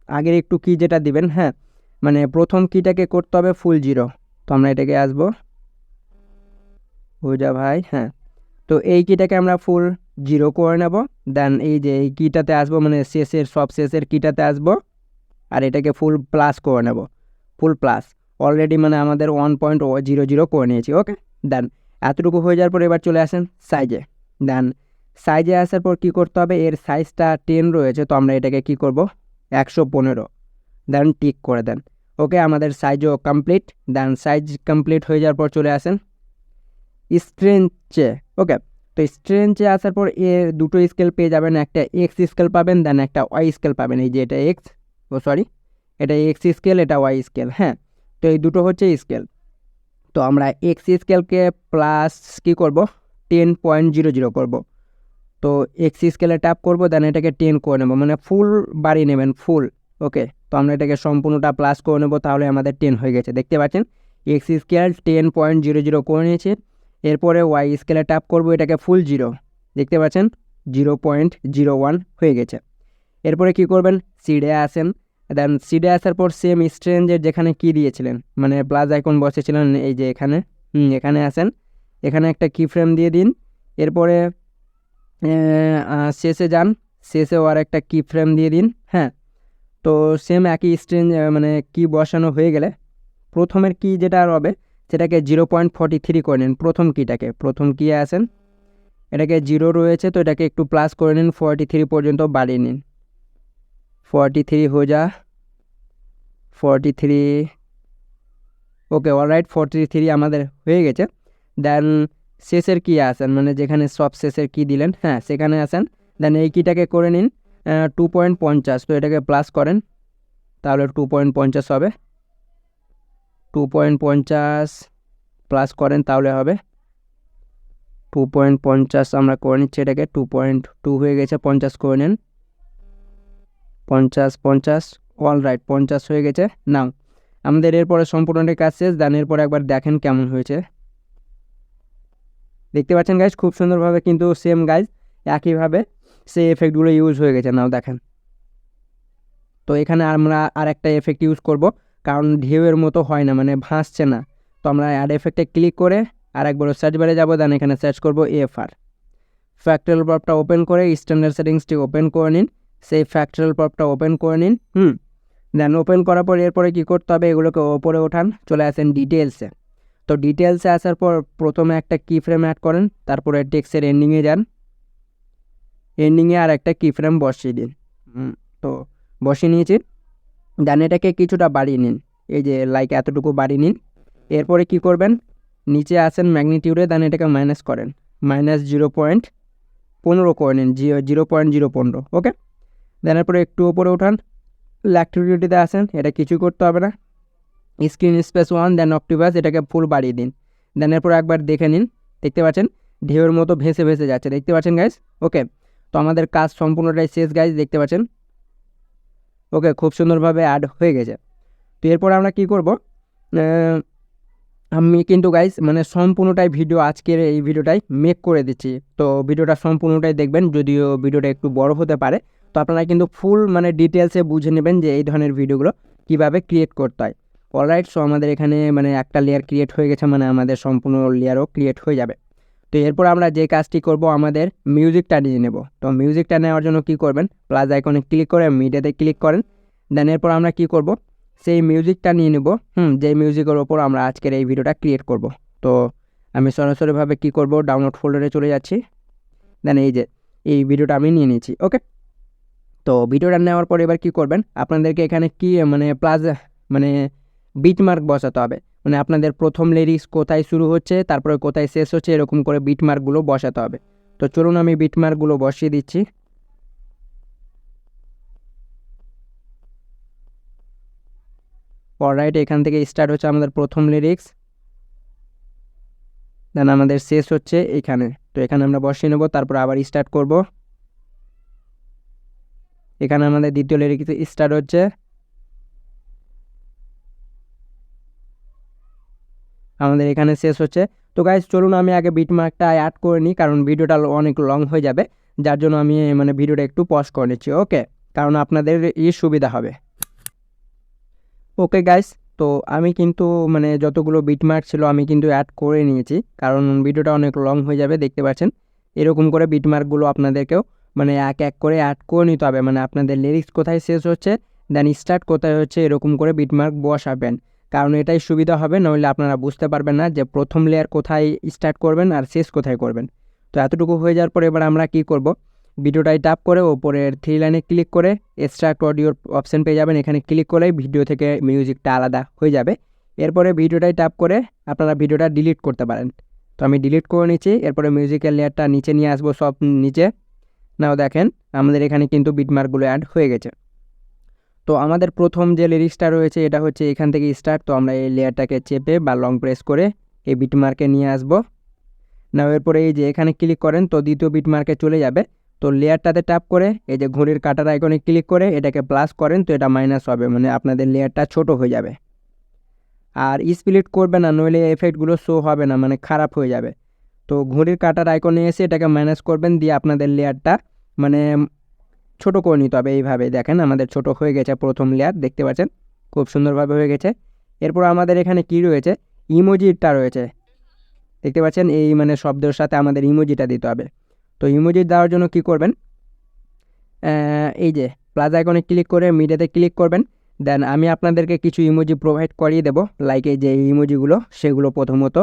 আগের একটু কি যেটা দিবেন, হ্যাঁ, মানে প্রথম কিটাকে করতে হবে ফুল 0। তো আমরা এটাকে আসবো, হয়ে যা ভাই। হ্যাঁ, তো এই কিটাকে আমরা ফুল 0 করে নেব। দেন এই যে এই কিটাতে আসবো, মানে সব শেষের কিটাতে আসবো, আর এটাকে ফুল প্লাস করে নেব, ফুল প্লাস। অলরেডি মানে আমাদের 1.00 করে নিয়েছি। ওকে, দেন এতটুকু হয়ে যাওয়ার পর এবার চলে আসেন সাইজে। দেন সাইজে আসার পর কি করতে হবে, এর সাইজটা 10 রয়েছে, তো আমরা এটাকে কি করব 115, দেন টিক করে দেন। ওকে, আমাদের সাইজও কমপ্লিট। দেন সাইজ কমপ্লিট হয়ে যাওয়ার পর চলে আসেন স্ট্রেঞ্চে। ওকে, তো স্ট্রেঞ্চে আসার পর এর 2টো স্কেল পেয়ে যাবেন, একটা এক্স স্কেল পাবেন, দেন একটা ওয়াই স্কেল পাবেন। এই যে এটা এটা এক্স স্কেল, এটা ওয়াই স্কেল। হ্যাঁ, তো এই দুটো হচ্ছে স্কেল। তো আমরা এক্স স্কেলকে প্লাস কি করব 10.00 করব। তো এক্স স্কেলে ট্যাপ করব, দেন এটাকে 10 করে নেব, মানে ফুল বাড়িয়ে নেবেন, ফুল। ওকে, তো আমরা এটাকে সম্পূর্ণটা প্লাস করে নেব, তাহলে আমাদের 10 হয়ে গেছে, দেখতে পাচ্ছেন। এক্স স্কেল 10.00 করে নিয়েছে। এরপরে ওয়াই স্কেলে ট্যাপ করব, এটাকে ফুল 0, দেখতে পাচ্ছেন 0.01 হয়ে গেছে। এরপরে কি করবেন, সিডে আসেন। দেন সিডে আসার পর সেম স্ট্রেঞ্জের যেখানে কি দিয়েছিলেন, মানে প্লাস আইকন বসেছিলেন, এই যে এখানে এখানে আসেন, এখানে একটা কি ফ্রেম দিয়ে দিন। এরপরে শেষে যান, শেষেও আর একটা কি ফ্রেম দিয়ে দিন। হ্যাঁ, তো সেম একই স্ট্রেঞ্জ মানে কি বসানো হয়ে গেলে প্রথমের কি যেটা হবে সেটাকে 0.43 করে নিন। প্রথম কি আসেন, এটাকে 0 রয়েছে, তো এটাকে একটু প্লাস করে নিন, 43 পর্যন্ত বাড়িয়ে নিন। 43 हो जा 43 ওকে অলরাইট 43 আমাদের হয়ে গেছে। দেন শেষের কি আসেন মানে যেখানে সব শেষের কি দিলেন হ্যাঁ সেখানে আসেন। দেন এই কিটাকে করে নিন 2.50, তো এটাকে প্লাস করেন তাহলে 2.50 হবে। 2.50 প্লাস করেন তাহলে হবে 2.50 আমরা করে নিচ্ছি এটাকে 2.2 হয়ে গেছে 50 করে নেন 50 অলরাইট 50 হয়ে গেছে। নাও আমাদের এরপরে সম্পূর্ণটা কাজ শেষ। দেন এরপরে একবার দেখেন কেমন হয়েছে। দেখতে পাচ্ছেন গাইজ খুব সুন্দরভাবে কিন্তু সেম গাইজ একইভাবে সেই এফেক্টগুলো ইউজ হয়ে গেছে। নাও দেখেন। তো এখানে আমরা আর একটা এফেক্ট ইউজ করব কারণ ঢেউয়ের মতো হয় না মানে ভাসছে না। তো আমরা অ্যাড এফেক্টে ক্লিক করে আর একবার সার্চ বারে যাবো। দেন এখানে সার্চ করব এফআর। ফ্যাক্টরাল প্রপটা ওপেন করে স্ট্যান্ডার্ড সেটিংসটি ওপেন করে নিন। সেই ফ্যাক্টরাল প্রপটা ওপেন করে নিন। দেন ওপেন করার পর এরপরে কী করতে হবে এগুলোকে ওপরে ওঠান চলে আসেন ডিটেলসে। তো ডিটেলসে আসার পর প্রথমে একটা কি ফ্রেম অ্যাড করেন তারপরে টেক্সের এন্ডিংয়ে যান। এন্ডিংয়ে আর একটা কি ফ্রেম বসিয়ে দিন। তো বসিয়ে নিয়েছি। দেন এটাকে কিছুটা বাড়িয়ে নিন এই যে লাইক এতটুকু বাড়িয়ে নিন। এরপরে কি করবেন নিচে আসেন ম্যাগনিটিউডে দেন এটাকে মাইনাস করেন -0.15 করে নিন 0.015 ওকে। দেন এরপরে একটু ওপরে উঠান ল্যাক্টিভিটিতে আসেন এটা কিছুই করতে হবে না স্ক্রিন স্পেস 1 দেন অক্টিভাস এটাকে ফুল বাড়িয়ে দিন। দেন এরপর একবার দেখে নিন দেখতে পাচ্ছেন ঢেউয়ের মতো ভেসে ভেসে যাচ্ছে দেখতে পাচ্ছেন গাইজ ওকে। তো আমাদের কাজ সম্পূর্ণটাই শেষ গাইজ দেখতে পাচ্ছেন ওকে খুব সুন্দরভাবে অ্যাড হয়ে গেছে। তো এরপর আমরা কি করব আমি কিন্তু গাইজ মানে সম্পূর্ণটাই ভিডিও আজকের এই ভিডিওটাই মেক করে দিচ্ছি। তো ভিডিওটা সম্পূর্ণটাই দেখবেন যদিও ভিডিওটা একটু বড় হতে পারে। তো আপনারা কিন্তু ফুল মানে ডিটেলসে বুঝে নেবেন যে এই ধরনের ভিডিওগুলো কীভাবে ক্রিয়েট করতে হয়। অলরাইট সো আমাদের এখানে মানে একটা লেয়ার ক্রিয়েট হয়ে গেছে মানে আমাদের সম্পূর্ণ লেয়ারও ক্রিয়েট হয়ে যাবে। তো এরপর আমরা যে কাজটি করব আমাদের মিউজিকটা নিয়ে নেব। তো মিউজিকটা নেওয়ার জন্য কি করবেন প্লাস আইকনে ক্লিক করে মিডিয়াতে ক্লিক করেন। দেন এরপর আমরা কি করব সেই মিউজিকটা নিয়ে নেব যে মিউজিকের ওপর আমরা আজকের এই ভিডিওটা ক্রিয়েট করব। তো আমি সরাসরিভাবে কি করব ডাউনলোড ফোল্ডারে চলে যাচ্ছি। দেন এই যে এই ভিডিওটা আমি নিয়ে নিয়েছি ওকে। তো ভিডিওটা নেওয়ার পর এবার কি করবেন আপনাদেরকে এখানে কি মানে প্লাস মানে বিটমার্ক বসাতে হবে মানে আপনাদের প্রথম লিরিক্স কোথায় শুরু হচ্ছে তারপরে কোথায় শেষ হচ্ছে এরকম করে বিটমার্কগুলো বসাতে হবে। তো চলুন আমি বিটমার্কগুলো বসিয়ে দিচ্ছি। অলরাইট এখান থেকে স্টার্ট হচ্ছে আমাদের প্রথম লিরিক্স দেন আমাদের শেষ হচ্ছে এখানে। তো এখানে আমরা বসিয়ে নেব তারপর আবার স্টার্ট করব। এখানে আমাদের দ্বিতীয় লিরিক্স স্টার্ট হচ্ছে আমাদের এখানে শেষ হচ্ছে। তো গাইজ চলুন আমি আগে বিটমার্কটা অ্যাড করে নিই কারণ ভিডিওটা অনেক লং হয়ে যাবে যার জন্য আমি মানে ভিডিওটা একটু পজ করে নিচ্ছি ওকে কারণ আপনাদের সুবিধা হবে ওকে গাইজ। তো আমি কিন্তু মানে যতগুলো বিটমার্ক ছিল আমি কিন্তু অ্যাড করে নিয়েছি কারণ ভিডিওটা অনেক লং হয়ে যাবে দেখতে পাচ্ছেন। এরকম করে বিটমার্কগুলো আপনাদেরকেও মানে এক এক করে অ্যাড করে নিতে হবে মানে আপনাদের লিরিক্স কোথায় শেষ হচ্ছে দেন স্টার্ট কোথায় হচ্ছে এরকম করে বিটমার্ক বসাবেন কারণ এটাই সুবিধা হবে নইলে আপনারা বুঝতে পারবেন না যে প্রথম লেয়ার কোথায় স্টার্ট করবেন আর শেষ কোথায় করবেন। তো এতটুকু হয়ে যাওয়ার পর এবার আমরা কি করব ভিডিওটাই ট্যাপ করে ওপরের 3 লাইনে ক্লিক করে এক্সট্রাক্ট অডিওর অপশন পেয়ে যাবেন। এখানে ক্লিক করলেই ভিডিও থেকে মিউজিকটা আলাদা হয়ে যাবে। এরপরে ভিডিওটাই ট্যাপ করে আপনারা ভিডিওটা ডিলিট করতে পারেন। তো আমি ডিলিট করে নিচ্ছি। এরপরে মিউজিকের লেয়ারটা নিচে নিয়ে আসবো সব নিচে। নাও দেখেন আমাদের এখানে কিন্তু বিটমার্কগুলো অ্যাড হয়ে গেছে। তো আমাদের প্রথম যে লিরিক্সটা রয়েছে এটা হচ্ছে এখান থেকে স্টার্ট। তো আমরা এই লেয়ারটাকে চেপে বা লং প্রেস করে এই বিটমার্কে নিয়ে আসবো। নাও এরপরে এই যে এখানে ক্লিক করেন তো দ্বিতীয় বিটমার্কে চলে যাবে। তো লেয়ারটাতে ট্যাপ করে এই যে ঘড়ির কাঁটার আইকনে ক্লিক করে এটাকে প্লাস করেন তো এটা মাইনাস হবে মানে আপনাদের লেয়ারটা ছোট হয়ে যাবে। আর স্প্লিট করবে না নইলে এফেক্টগুলো শো হবে না মানে খারাপ হয়ে যাবে। তো ঘড়ির কাঁটার আইকনে এসে এটাকে মাইনাস করবেন দিয়ে আপনাদের লেয়ারটা মানে ছোট করে নিতে হবে। এইভাবে দেখেন আমাদের ছোট হয়ে গেছে প্রথম লেয়ার দেখতে পাচ্ছেন খুব সুন্দরভাবে হয়ে গেছে। এরপর আমাদের এখানে কি রয়েছে ইমোজিটা রয়েছে দেখতে পাচ্ছেন এই মানে শব্দের সাথে আমাদের ইমোজিটা দিতে হবে। তো ইমোজি দেওয়ার জন্য কি করবেন এই যে প্লাস আইকনে ক্লিক করে মিডিয়াতে ক্লিক করবেন। দেন আমি আপনাদেরকে কিছু ইমোজি প্রোভাইড করিয়ে দেবো লাইক এই যে ইমোজিগুলো সেগুলো প্রথমত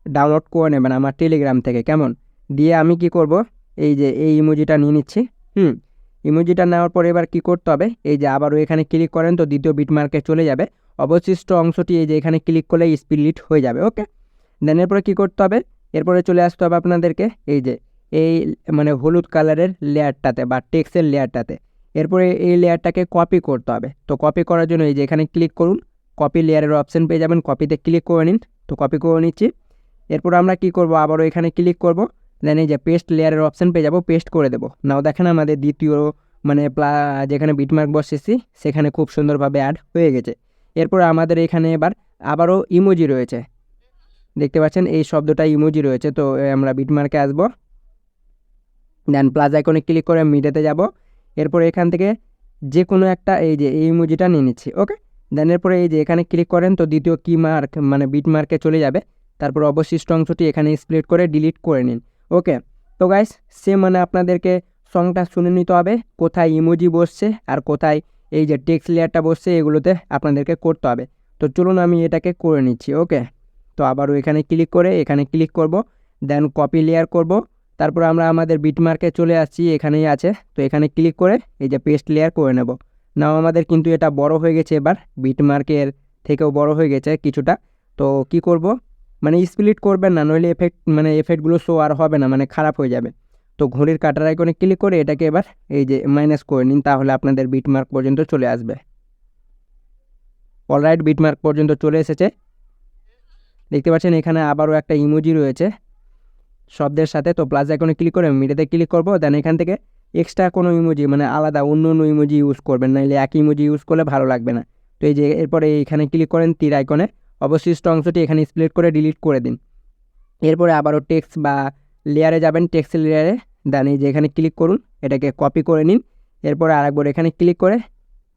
ডাউনলোড করে নেবেন আমার টেলিগ্রাম থেকে কেমন দিয়ে আমি কি করব এই যে এই ইমোজিটা নিয়ে নিচ্ছি ইমোজিটা নেওয়ার পরে এবার কী করতে হবে, এই যে আবারও এখানে ক্লিক করেন তো দ্বিতীয় বিটমার্কে চলে যাবে। অবশিষ্ট অংশটি এই যে এখানে ক্লিক করলে স্প্লিট হয়ে যাবে। ওকে, দেন এরপরে কী করতে হবে, এরপরে চলে আসতে হবে আপনাদেরকে এই যে এই মানে হলুদ কালারের লেয়ারটাতে বা টেক্সটের লেয়ারটাতে। এরপরে এই লেয়ারটাকে কপি করতে হবে। তো কপি করার জন্য এই যে এখানে ক্লিক করুন, কপি লেয়ারের অপশান পেয়ে যাবেন, কপিতে ক্লিক করে নিন। তো কপি করে নিচ্ছি। এরপর আমরা কি করব, আবারও এখানে ক্লিক করব, দেন এই যে পেস্ট লেয়ারের অপশান পেয়ে যাব, পেস্ট করে দেবো। নাও দেখেন আমাদের দ্বিতীয় মানে যেখানে বিটমার্ক বসেছি সেখানে খুব সুন্দরভাবে অ্যাড হয়ে গেছে। এরপর আমাদের এখানে এবার আবারও ইমোজি রয়েছে, দেখতে পাচ্ছেন এই শব্দটা ইমোজি রয়েছে। তো আমরা বিটমার্কে আসব, দেন প্লাস আইকনে ক্লিক করে মিডিয়াতে যাব। এরপর এখান থেকে যে কোনো একটা এই যে এই ইমোজিটা নিয়ে নিচ্ছি। ওকে, দেন এরপরে এই যে এখানে ক্লিক করেন তো দ্বিতীয় কি মার্ক মানে বিটমার্কে চলে যাবে। তারপর অবশিষ্ট অংশটি এখানে স্প্লিট করে ডিলিট করে নিন। ওকে, তো গাইস সেম মানে আপনাদেরকে সংটা শুনে নিতে হবে কোথায় ইমোজি বসছে আর কোথায় এই যে টেক্সট লেয়ারটা বসছে, এগুলোতে আপনাদেরকে করতে হবে। তো চলুন আমি এটাকে করে নিচ্ছি। ওকে, তো আবারও এখানে ক্লিক করে এখানে ক্লিক করব, দেন কপি লেয়ার করব। তারপর আমরা আমাদের বিটমার্কে চলে আসছি, এখানেই আছে। তো এখানে ক্লিক করে এই যে পেস্ট লেয়ার করে নেব। নাও আমাদের কিন্তু এটা বড় হয়ে গেছে, এবার বিটমার্কের থেকেও বড় হয়ে গেছে কিছুটা। তো কি করব, মানে স্প্লিট করবেন না, নইলে এফেক্টগুলো শো আর হবে না, মানে খারাপ হয়ে যাবে। তো ঘড়ির কাটার আইকনে ক্লিক করে এটাকে এবার এই যে মাইনাস করে নিন, তাহলে আপনাদের বিটমার্ক পর্যন্ত চলে আসবে। অলরাইট, বিটমার্ক পর্যন্ত চলে এসেছে, দেখতে পাচ্ছেন। এখানে আবারও একটা ইমোজি রয়েছে শব্দের সাথে। তো প্লাস আইকনে ক্লিক করে মিডিয়াতে ক্লিক করব, দেন এখান থেকে এক্সট্রা কোনো ইমোজি মানে আলাদা অন্য অন্য ইমোজি ইউজ করবেন, নাইলে একই ইমোজি ইউজ করলে ভালো লাগবে না। তো এই যে এরপরে এখানে ক্লিক করেন তীর আইকনে, অবশিষ্ট অংশটি এখানে স্প্লিট করে ডিলিট করে দিন। এরপরে আবারও টেক্সট বা লেয়ারে যাবেন, টেক্সট লেয়ারে, দেন এই যে এখানে ক্লিক করুন, এটাকে কপি করে নিন। এরপরে আরেকবার এখানে ক্লিক করে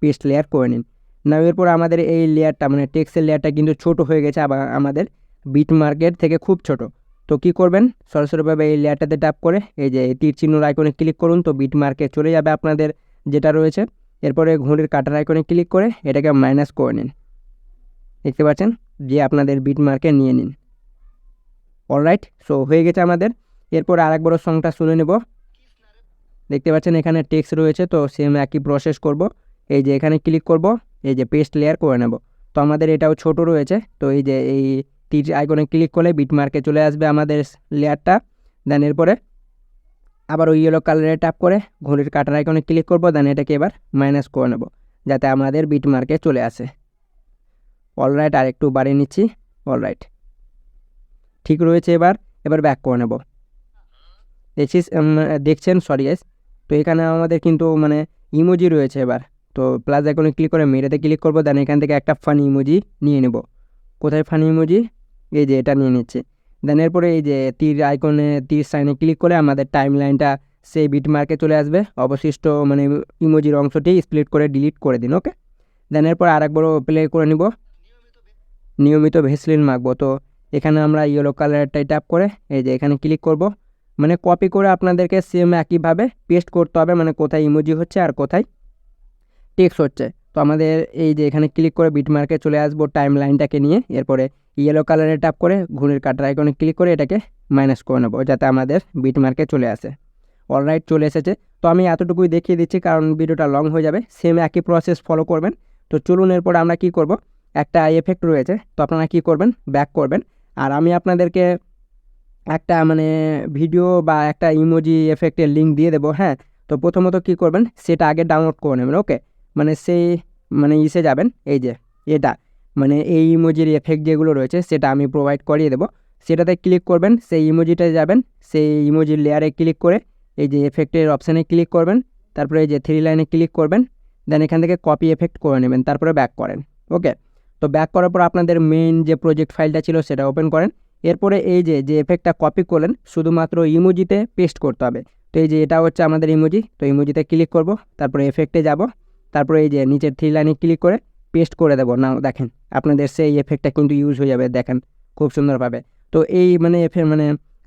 পেস্ট লেয়ার করে নিন। না এরপর আমাদের এই লেয়ারটা মানে টেক্সটের লেয়ারটা কিন্তু ছোট হয়ে গেছে, আবার আমাদের বিটমার্কের থেকে খুব ছোট। তো কি করবেন, সরাসরিভাবে এই লেয়ারটাতে ট্যাপ করে এই যে তীর চিহ্নর আইকনে ক্লিক করুন, তো বিটমার্কে চলে যাবে আপনাদের যেটা রয়েছে। এরপরে ঘড়ির কাটার আইকনে ক্লিক করে এটাকে মাইনাস করে নিন, দেখতে পাচ্ছেন যে আপনাদের বিটমার্কে নিয়ে নিন। অলরাইট, সো হয়ে গেছে আমাদের। এরপর আরেকবার সংটা শুনে নেব, দেখতে পাচ্ছেন এখানে টেক্সট রয়েছে। তো সেম একই প্রসেস করব, এই যে এখানে ক্লিক করব, এই যে পেস্ট লেয়ার করে নেব। তো আমাদের এটাও ছোট রয়েছে, তো এই যে এই তীর আইকনে ক্লিক করলে বিটমার্কে চলে আসবে আমাদের লেয়ারটা। দেন এরপরে আবার ওই ইয়েলো কালারে ট্যাপ করে ঘড়ির কাটার আইকনে ক্লিক করব, দেন এটাকে এবার মাইনাস করে নেব যাতে আমাদের বিটমার্কে চলে আসে। অলরাইট, আর একটু বাড়িয়ে নিচ্ছি। অলরাইট, ঠিক রয়েছে। এবার ব্যাক করে নেব। দেখছেন, সরি গাইস। তো এখানে আমাদের কিন্তু মানে ইমোজি রয়েছে। এবার তো প্লাস আইকনে ক্লিক করে মেরেতে ক্লিক করব, দেন এখান থেকে একটা ফানি ইমোজি নিয়ে নেব। কোথায় ফানি ইমোজি, এই যে এটা নিয়ে নিচ্ছে। দেন এরপরে এই যে তীর আইকনে তীর সাইনে ক্লিক করে আমাদের টাইম লাইনটা সেই বিটমার্কে চলে আসবে। অবশিষ্ট মানে ইমোজির অংশটি স্প্লিট করে ডিলিট করে দিন। ওকে, দেন এরপর আরেকবারও প্লে করে নিব, নিয়মিত ভেসলিন মাখবো। তো এখানে আমরা ইয়েলো কালারটাই ট্যাপ করে এই যে এখানে ক্লিক করব, মানে কপি করে আপনাদেরকে সেম একইভাবে পেস্ট করতে হবে, মানে কোথায় ইমোজি হচ্ছে আর কোথায় টেক্সট হচ্ছে। তো আমাদের এই যে এখানে ক্লিক করে বিটমার্কে চলে আসবো টাইম লাইনটাকে নিয়ে। এরপরে ইয়েলো কালারে ট্যাপ করে ঘড়ির কাটার আইকনে ক্লিক করে এটাকে মাইনাস করে নেবো যাতে আমাদের বিটমার্কে চলে আসে। অলরাইট, চলে এসেছে। তো আমি এতটুকুই দেখিয়ে দিচ্ছি কারণ ভিডিওটা লং হয়ে যাবে, সেম একই প্রসেস ফলো করবেন। তো চলুন এরপর আমরা কি করব, একটা এফেক্ট রয়েছে, তো আপনারা কি করবেন, ব্যাক করবেন। আর আমি আপনাদেরকে একটা মানে ভিডিও বা একটা ইমোজি এফেক্টের লিঙ্ক দিয়ে দেবো। হ্যাঁ, তো প্রথমত কি করবেন, সেটা আগে ডাউনলোড করে নেবেন। ওকে, মানে সেই মানে ইসে যাবেন, এই যে এটা মানে এই ইমোজির এফেক্ট যেগুলো রয়েছে সেটা আমি প্রোভাইড করিয়ে দেবো। সেটাতে ক্লিক করবেন, সেই ইমোজিটায় যাবেন, সেই ইমোজির লেয়ারে ক্লিক করে এই যে এফেক্টের অপশানে ক্লিক করবেন। তারপরে এই যে থ্রি লাইনে ক্লিক করবেন, দেন এখান থেকে কপি এফেক্ট করে নেবেন, তারপরে ব্যাক করেন। ওকে, তো ব্যাক করার পর আপনাদের মেইন যে প্রজেক্ট ফাইলটা ছিল সেটা ওপেন করেন। এরপরে এই যে এফেক্টটা কপি করলেন শুধুমাত্র ইমোজিতে পেস্ট করতে হবে। তো এই যে এটা হচ্ছে আমাদের ইমোজি, তো ইমোজিতে ক্লিক করব, তারপরে এফেক্টে যাব, তারপরে এই যে নিচের থ্রি লাইনে ক্লিক করে পেস্ট করে দেবো। নাও দেখেন আপনাদের সেই এফেক্টটা কিন্তু ইউজ হয়ে যাবে, দেখেন খুব সুন্দরভাবে। তো এই মানে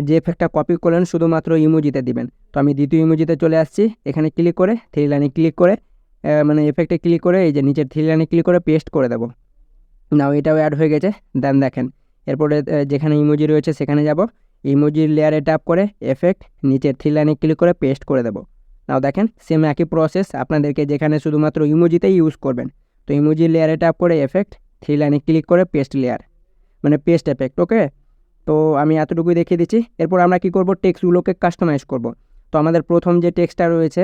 যে এফেক্টটা কপি করলেন শুধুমাত্র ইমোজিতে দিবেন। তো আমি দ্বিতীয় ইমোজিতে চলে আসছি, এখানে ক্লিক করে থ্রি লাইনে ক্লিক করে মানে এফেক্টে ক্লিক করে এই যে নিচের থ্রি লাইনে ক্লিক করে পেস্ট করে দেবো। নাও এটাও অ্যাড হয়ে গেছে। দেন দেখেন এরপরে যেখানে ইমোজি রয়েছে সেখানে যাব, ইমোজির লেয়ারে ট্যাপ করে এফেক্ট নিচের থ্রি লাইনে ক্লিক করে পেস্ট করে দেবো। নাও দেখেন সেম একই প্রসেস, আপনাদেরকে যেখানে শুধুমাত্র ইমোজিতেই ইউজ করবেন। তো ইমোজি লেয়ারে ট্যাপ করে এফেক্ট, 3 লাইনে ক্লিক করে পেস্ট লেয়ার, মানে পেস্ট এফেক্ট। ওকে, তো আমি এতটুকুই দেখিয়ে দিচ্ছি। এরপর আমরা কি করব, টেক্সটগুলোকে কাস্টমাইজ করব। তো আমাদের প্রথম যে টেক্সটটা রয়েছে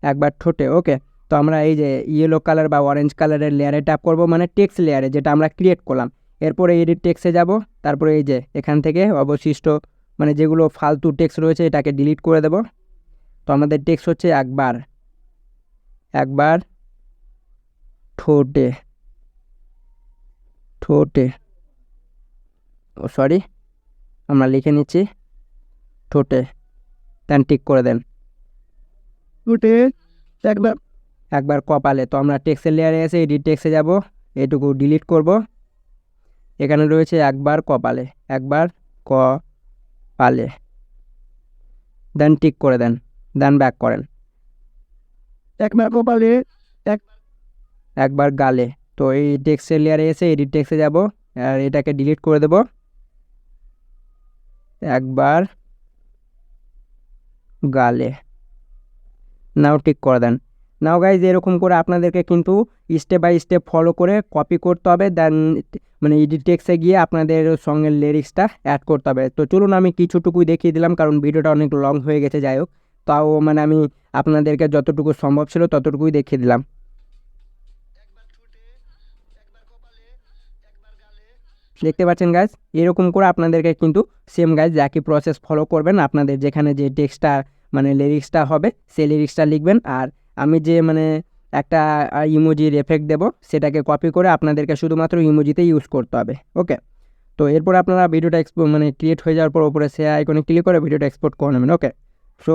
একবার ঠোঁটে, ওকে, তো আমরা এই যে ইয়েলো কালার বা অরেঞ্জ কালারের লেয়ারে ট্যাপ করব, মানে টেক্সট লেয়ারে যেটা আমরা ক্রিয়েট করলাম। এরপরে এডিট টেক্সটে যাব, তারপরে এই যে এখান থেকে অবশিষ্ট মানে যেগুলো ফালতু টেক্সট রয়েছে এটাকে ডিলিট করে দেব। তো আমাদের টেক্সট হচ্ছে একবার, একবার ঠোঁটে, ঠোঁটে, ও সরি, আমরা লিখে নিচ্ছি ঠোঁটে, দেন টিক করে দেন। ঠোঁটে একবার একবার কপালে, তো আমরা টেক্সটের লেয়ারে এসে এডিট টেক্সটে যাব, এটুকু ডিলিট করব। এখানে রয়েছে একবার কপালে, একবার কপালে, দেন টিক করে দেন, দেন ব্যাক করেন। একবার কপালে একবার গালে, তো এই টেক্সটের লেয়ারে এসে এডিট টেক্সটে যাব আর এটাকে ডিলিট করে দেব। একবার গালে, নাও টিক করে দেন। নাও গাইজ এরকম করে আপনাদেরকে কিন্তু স্টেপ বাই স্টেপ ফলো করে কপি করতে হবে, দেন মানে এডিট টেক্সটে গিয়ে আপনাদের সঙ্গে লিরিক্সটা অ্যাড করতে হবে। তো চলুন আমি কিছুটুকুই দেখিয়ে দিলাম, কারণ ভিডিওটা অনেক লং হয়ে গেছে। যাই হোক, তাও মানে আমি আপনাদেরকে যতটুকু সম্ভব ছিল ততটুকুই দেখিয়ে দিলাম। দেখতে পাচ্ছেন গাইজ, এরকম করে আপনাদেরকে কিন্তু সেম গাইজ একই প্রসেস ফলো করবেন। আপনাদের যেখানে যে টেক্সটটা মানে লিরিক্সটা হবে সেই লিরিক্সটা লিখবেন, আর আমি যে মানে একটা ইমোজির এফেক্ট দেব সেটাকে কপি করে আপনাদেরকে শুধুমাত্র ইমোজিতে ইউজ করতে হবে। ওকে, তো এরপর আপনারা ভিডিওটা মানে ক্রিয়েট হয়ে যাওয়ার পর উপরে সে আইকনে ক্লিক করে ভিডিওটা এক্সপোর্ট করে নেবেন। ওকে, সো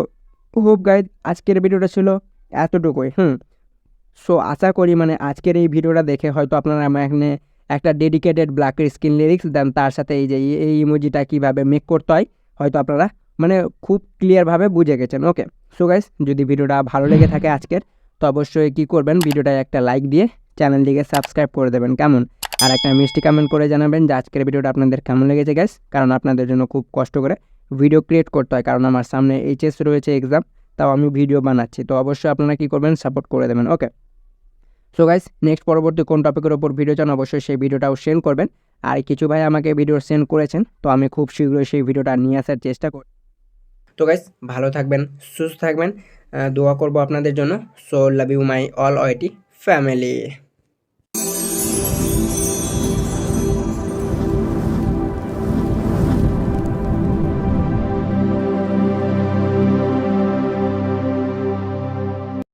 হোপ গাইজ আজকের ভিডিওটা ছিল এতটুকুই। সো আশা করি মানে আজকের এই ভিডিওটা দেখে হয়তো আপনারা আমার এখানে একটা ডেডিকেটেড ব্ল্যাক স্ক্রিন লিরিক্স দেন, তার সাথে এই যে এই ইমোজিটা কীভাবে মেক করতে হয় হয়তো আপনারা মানে খুব ক্লিয়ারভাবে বুঝে গেছেন। ওকে, সো গাইস যদি ভিডিওটা ভালো লেগে থাকে আজকের, তো অবশ্যই কী করবেন, ভিডিওটায় একটা লাইক দিয়ে চ্যানেলটিকে সাবস্ক্রাইব করে দেবেন, কেমন? আর একটা মিষ্টি কমেন্ট করে জানাবেন যে আজকের ভিডিওটা আপনাদের কেমন লেগেছে গাইস, কারণ আপনাদের জন্য খুব কষ্ট করে ভিডিও ক্রিয়েট করতে হয়, কারণ আমার সামনে এইচএস রয়েছে এক্সাম, তাও আমি ভিডিও বানাচ্ছি। তো অবশ্যই আপনারা কী করবেন, সাপোর্ট করে দেবেন। ওকে, সো গাইস নেক্সট পরবর্তী কোন টপিকের ওপর ভিডিও চান অবশ্যই সেই ভিডিওটাও সেন্ড করবেন। আর কিছু ভাই আমাকে ভিডিও সেন্ড করেছেন, তো আমি খুব শীঘ্রই সেই ভিডিওটা নিয়ে আসার চেষ্টা করি। তো গাইস ভালো থাকবেন, সুস্থ থাকবেন, দোয়া করব আপনাদের জন্য। So love you my all YT family.